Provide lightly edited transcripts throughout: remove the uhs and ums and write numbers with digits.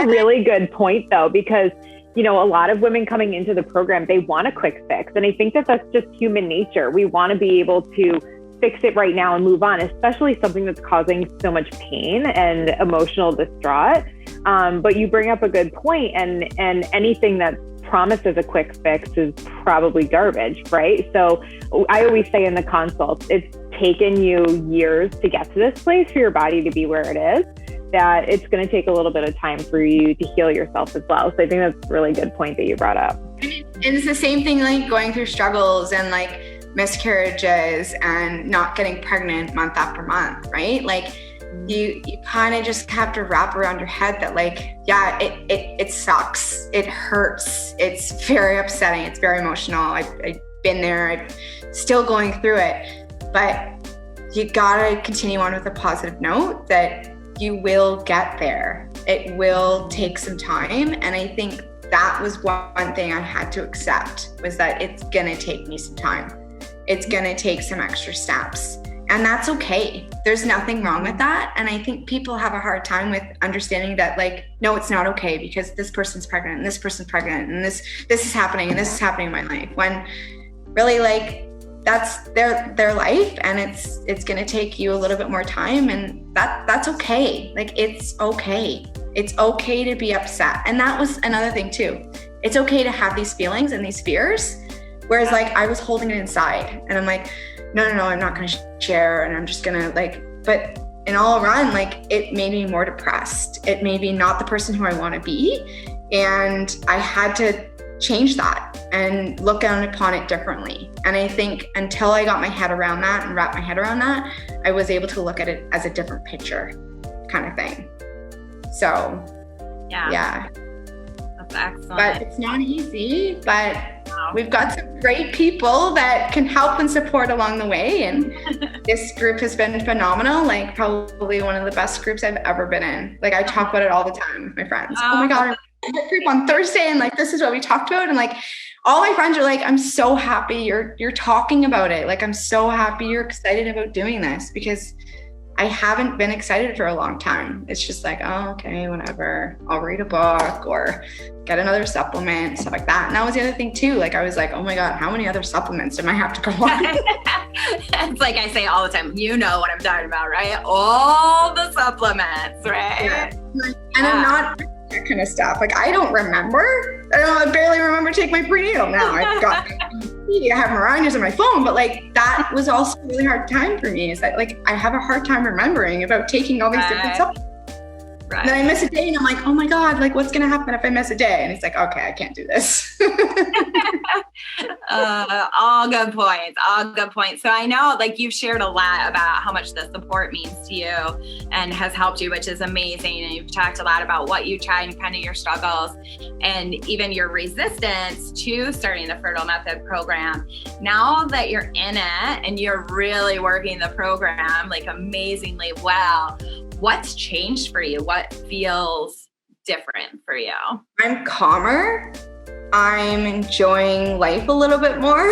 really good point though, because a lot of women coming into the program, they want a quick fix. And I think that that's just human nature. We want to be able to fix it right now and move on, especially something that's causing so much pain and emotional distraught. But you bring up a good point, and anything that's promised as a quick fix is probably garbage, right? So I always say in the consults, it's taken you years to get to this place for your body to be where it is, that it's going to take a little bit of time for you to heal yourself as well. So I think that's a really good point that you brought up. And it's the same thing, like going through struggles and like miscarriages and not getting pregnant month after month, right? Like you kind of just have to wrap around your head that like, yeah, it sucks. It hurts. It's very upsetting. It's very emotional. I've been there. I'm still going through it, but you gotta continue on with a positive note that you will get there. It will take some time. And I think that was one thing I had to accept, was that it's gonna take me some time. It's gonna take some extra steps. And that's okay. There's nothing wrong with that. And I think people have a hard time with understanding that, like, no, it's not okay because this person's pregnant and this person's pregnant and this is happening and this is happening in my life. When really, like, that's their life, and it's gonna take you a little bit more time, and that's okay. Like, it's okay. It's okay to be upset. And that was another thing too. It's okay to have these feelings and these fears. Whereas like I was holding it inside and I'm like, no, I'm not gonna share, and I'm just gonna like, but in all run, like it made me more depressed. It made me not the person who I wanna be. And I had to change that and look down upon it differently. And I think until I got my head around that and wrapped my head around that, I was able to look at it as a different picture kind of thing. So yeah. That's excellent. But it's not easy, but we've got some great people that can help and support along the way. And this group has been phenomenal. Like probably one of the best groups I've ever been in. Like I talk about it all the time with my friends. Oh my God, I'm in a group on Thursday and like, this is what we talked about. And like, all my friends are like, I'm so happy you're talking about it. Like, I'm so happy you're excited about doing this, because I haven't been excited for a long time. It's just like, oh, okay, whatever. I'll read a book or get another supplement, stuff like that. And that was the other thing too. Like, I was like, oh my God, how many other supplements am I have to go on? It's like I say all the time, you know what I'm talking about, right? All the supplements, right? Yeah. And I'm not that kind of stuff. Like, I don't remember. I barely remember taking my prenatal now. I've got I have reminders on my phone, but like that was also a really hard time for me, is that like I have a hard time remembering about taking all these different supplements. Right. And then I miss a day and I'm like, oh my God, like what's going to happen if I miss a day? And it's like, okay, I can't do this. All good points. So I know like you've shared a lot about how much the support means to you and has helped you, which is amazing. And you've talked a lot about what you tried and kind of your struggles and even your resistance to starting the Fertile Method program. Now that you're in it and you're really working the program like amazingly well, what's changed for you? What feels different for you? I'm calmer. I'm enjoying life a little bit more.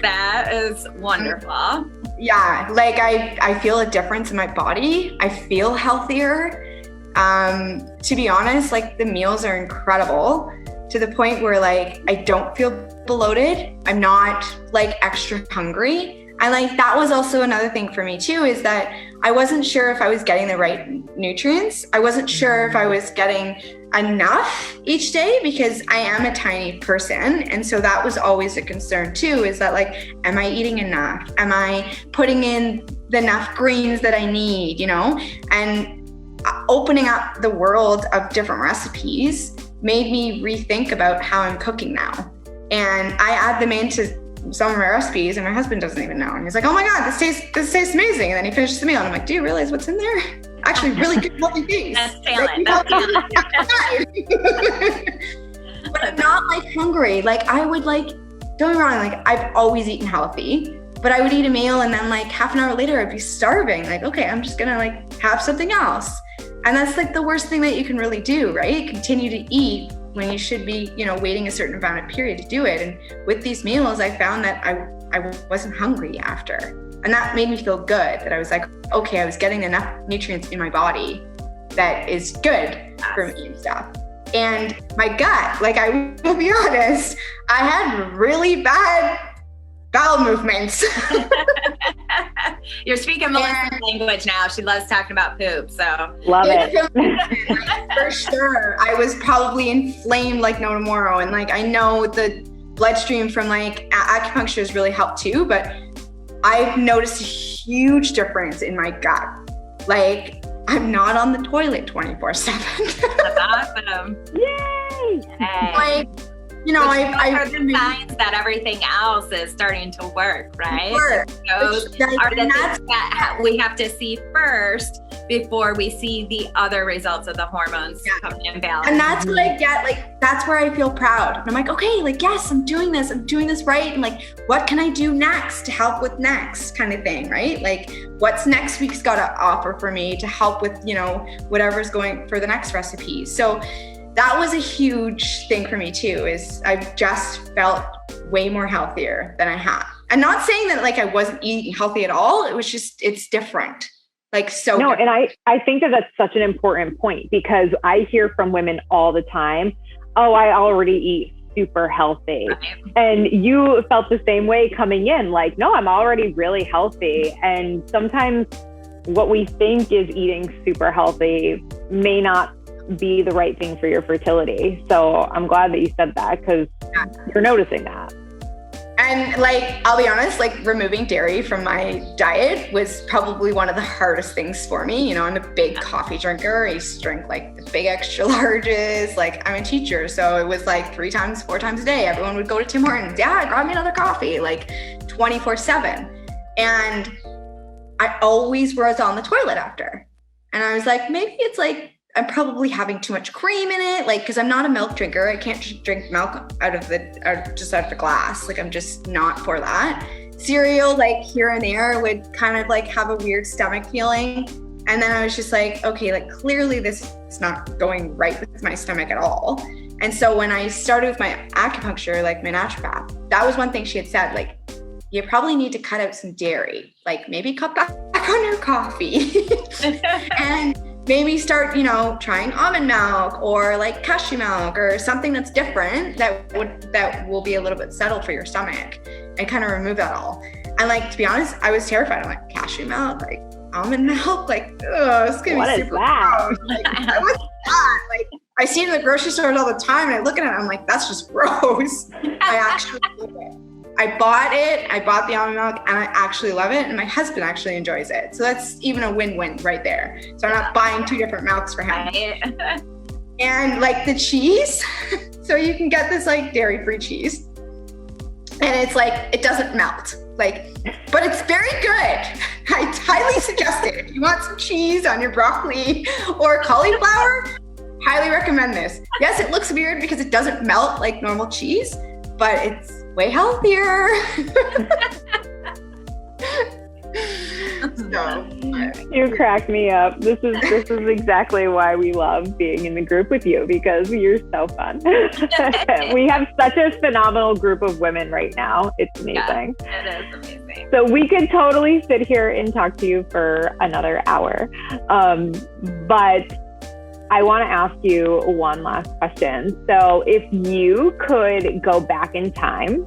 That is wonderful. Yeah, like I feel a difference in my body. I feel healthier. To be honest, like the meals are incredible, to the point where like I don't feel bloated. I'm not like extra hungry. And like that was also another thing for me too, is that I wasn't sure if I was getting the right nutrients. I wasn't sure if I was getting enough each day, because I am a tiny person. And so that was always a concern too, is that like, am I eating enough? Am I putting in enough greens that I need, you know? And opening up the world of different recipes made me rethink about how I'm cooking now. And I add them into some of my recipes and my husband doesn't even know. And he's like, oh my God, this tastes amazing. And then he finishes the meal and I'm like, do you realize what's in there? Actually really good healthy things. That's talent. But I'm not like hungry. Like I would like, don't get me wrong, like I've always eaten healthy, but I would eat a meal and then like half an hour later I'd be starving. Like, okay, I'm just gonna like have something else. And that's like the worst thing that you can really do, right? Continue to eat when you should be, you know, waiting a certain amount of period to do it. And with these meals, I found that I wasn't hungry after. And that made me feel good, that I was like, okay, I was getting enough nutrients in my body that is good for me and stuff. And my gut, like I will be honest, I had really bad bowel movements. You're speaking Melissa's language now. She loves talking about poop, so. Love it. For sure. I was probably inflamed like no tomorrow. And like, I know the bloodstream from like acupuncture has really helped too, but I've noticed a huge difference in my gut. Like, I'm not on the toilet 24/7. That's awesome. Yay! Like, you know, are the signs that everything else is starting to work, right? Those are the things that we have to see first before we see the other results of the hormones coming in balance. And that's what I get, like, that's where I feel proud. And I'm like, okay, like, yes, I'm doing this right. And like, what can I do next to help with next kind of thing, right? Like, what's next week's got to offer for me to help with, you know, whatever's going for the next recipe. So that was a huge thing for me too, is I just felt way more healthier than I had. I'm not saying that like I wasn't eating healthy at all. It was just, it's different. Like, so. No, and I think that that's such an important point, because I hear from women all the time, oh, I already eat super healthy. Right. And you felt the same way coming in, like, no, I'm already really healthy. And sometimes what we think is eating super healthy may not be the right thing for your fertility. So I'm glad that you said that, because you're noticing that. And like, I'll be honest, like removing dairy from my diet was probably one of the hardest things for me. You know, I'm a big coffee drinker. I used to drink like the big extra larges. Like, I'm a teacher, so it was like 4 times a day. Everyone would go to Tim Hortons. Yeah, grab me another coffee, like 24/7. And I always was on the toilet after. And I was like, maybe it's like, I'm probably having too much cream in it, like, because I'm not a milk drinker. I can't just drink milk out of the glass. Like, I'm just not for that. Cereal, like here and there, would kind of like have a weird stomach feeling. And then I was just like, okay, like clearly this is not going right with my stomach at all. And so when I started with my acupuncture, like my naturopath, that was one thing she had said, like, you probably need to cut out some dairy, like maybe cut back on your coffee. And maybe start, you know, trying almond milk or like cashew milk or something that's different that will be a little bit settled for your stomach, and kind of remove that all. And like, to be honest, I was terrified. I'm like, cashew milk, like almond milk, like, oh, it's gonna be super gross. Like, what's that? Like, I see it in the grocery stores all the time, and I look at it, and I'm like, that's just gross. I actually love it. I bought the almond milk, and I actually love it, and my husband actually enjoys it. So that's even a win-win right there. So I'm not buying 2 different milks for him. And like the cheese, so you can get this like dairy-free cheese, and it's like, it doesn't melt, like, but it's very good. I highly suggest it. If you want some cheese on your broccoli or cauliflower, highly recommend this. Yes, it looks weird because it doesn't melt like normal cheese, but it's way healthier. So, you crack me up. This is exactly why we love being in the group with you, because you're so fun. We have such a phenomenal group of women right now. It's amazing. Yeah, it is amazing. So we could totally sit here and talk to you for another hour. But I want to ask you one last question. So if you could go back in time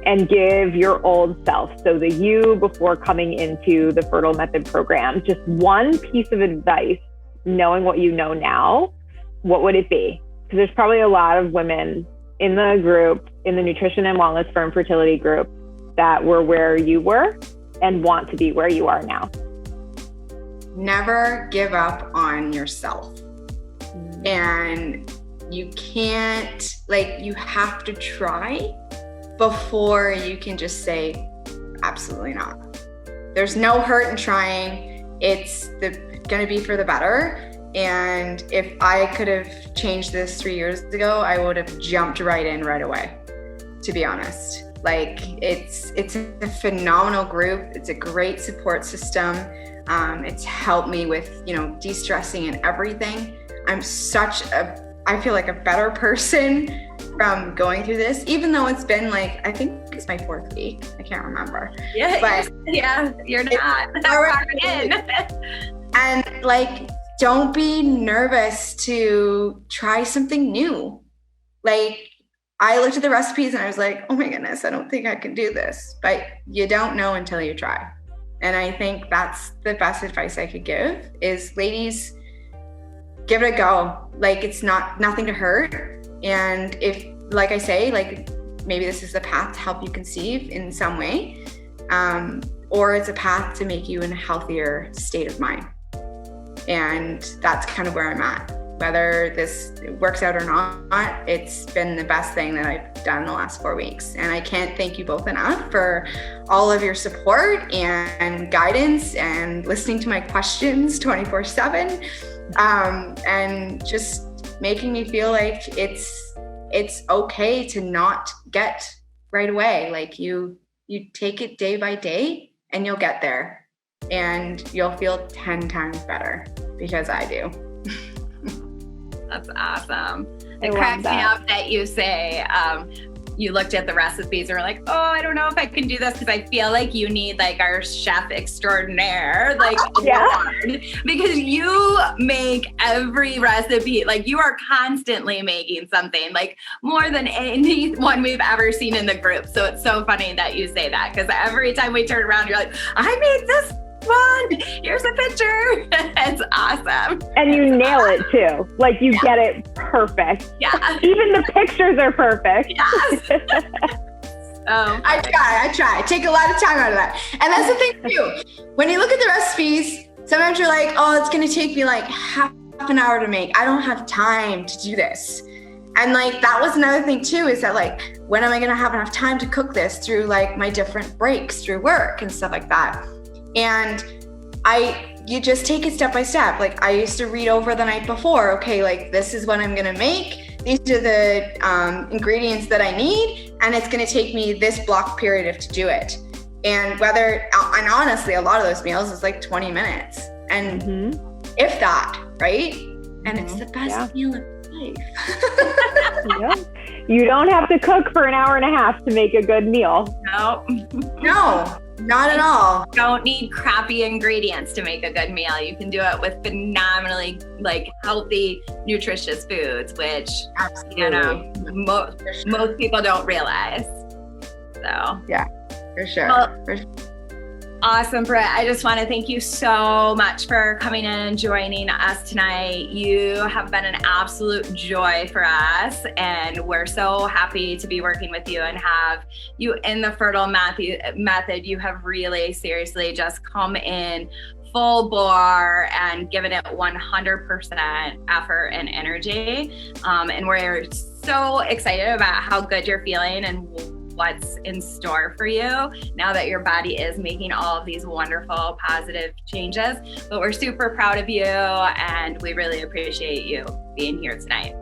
and give your old self, so the you before coming into the Fertile Method program, just one piece of advice, knowing what you know now, what would it be? Because there's probably a lot of women in the group, in the Nutrition and Wellness for Infertility group, that were where you were and want to be where you are now. Never give up on yourself. And you can't, like, you have to try before you can just say, absolutely not. There's no hurt in trying. It's going to be for the better. And if I could have changed this 3 years ago, I would have jumped right in right away, to be honest. Like, it's a phenomenal group. It's a great support system. It's helped me with, you know, de-stressing and everything. I feel like a better person from going through this, even though it's been like, I think it's my 4th week. I can't remember. Yeah, but yeah, you're not. And like, don't be nervous to try something new. Like, I looked at the recipes and I was like, oh my goodness, I don't think I can do this. But you don't know until you try. And I think that's the best advice I could give is, ladies, give it a go. Like, it's nothing to hurt. And if, like I say, like, maybe this is a path to help you conceive in some way, or it's a path to make you in a healthier state of mind. And that's kind of where I'm at. Whether this works out or not, it's been the best thing that I've done in the last 4 weeks. And I can't thank you both enough for all of your support and guidance and listening to my questions 24/7, and just making me feel like it's okay to not get right away. Like, you take it day by day and you'll get there, and you'll feel 10 times better, because I do. That's awesome. It cracks me up that you say you looked at the recipes and were like, oh, I don't know if I can do this, because I feel like you need like our chef extraordinaire, like award, because you make every recipe, like you are constantly making something, like more than anyone we've ever seen in the group. So it's so funny that you say that, because every time we turn around, you're like, I made this one. Here's a picture. It's awesome. And you nail it too. Like, you get it perfect. Yeah. Even the pictures are perfect. Yes. I try. I take a lot of time out of that. And that's the thing too. When you look at the recipes, sometimes you're like, oh, it's going to take me like half an hour to make. I don't have time to do this. And like, that was another thing too, is that like, when am I going to have enough time to cook this through like my different breaks through work and stuff like that? And you just take it step by step. Like, I used to read over the night before, okay, like, this is what I'm going to make. These are the ingredients that I need. And it's going to take me this block period to do it. And honestly, a lot of those meals is like 20 minutes. And if that, right? And it's the best meal of life. Yep. You don't have to cook for an hour and a half to make a good meal. No. Not at all. You don't need crappy ingredients to make a good meal. You can do it with phenomenally like healthy, nutritious foods, which most people don't realize. So yeah, for sure. Well, awesome, Britt. I just want to thank you so much for coming in and joining us tonight. You have been an absolute joy for us, and we're so happy to be working with you and have you in the Fertile Method. You have really seriously just come in full bore and given it 100% effort and energy. And we're so excited about how good you're feeling and what's in store for you now that your body is making all of these wonderful positive changes. But we're super proud of you, and we really appreciate you being here tonight.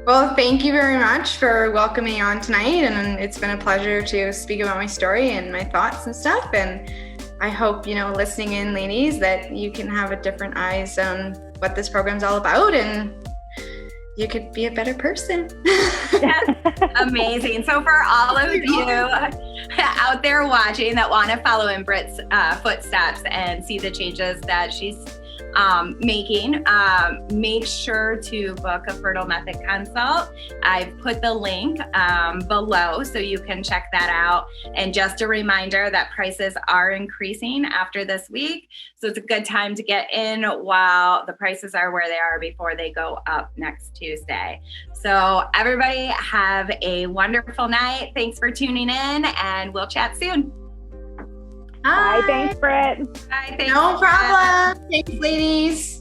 Well, thank you very much for welcoming me on tonight, and it's been a pleasure to speak about my story and my thoughts and stuff. And I hope, listening in, ladies, that you can have a different eyes on what this program's all about, and you could be a better person. Yes, amazing. So for all of you out there watching that want to follow in Britt's footsteps and see the changes that she's making, make sure to book a Fertile Method consult. I've put the link below so you can check that out. And just a reminder that prices are increasing after this week. So it's a good time to get in while the prices are where they are before they go up next Tuesday. So everybody have a wonderful night. Thanks for tuning in, and we'll chat soon. Bye. Thanks, Britt. Bye. Thanks. No problem. Thanks, ladies.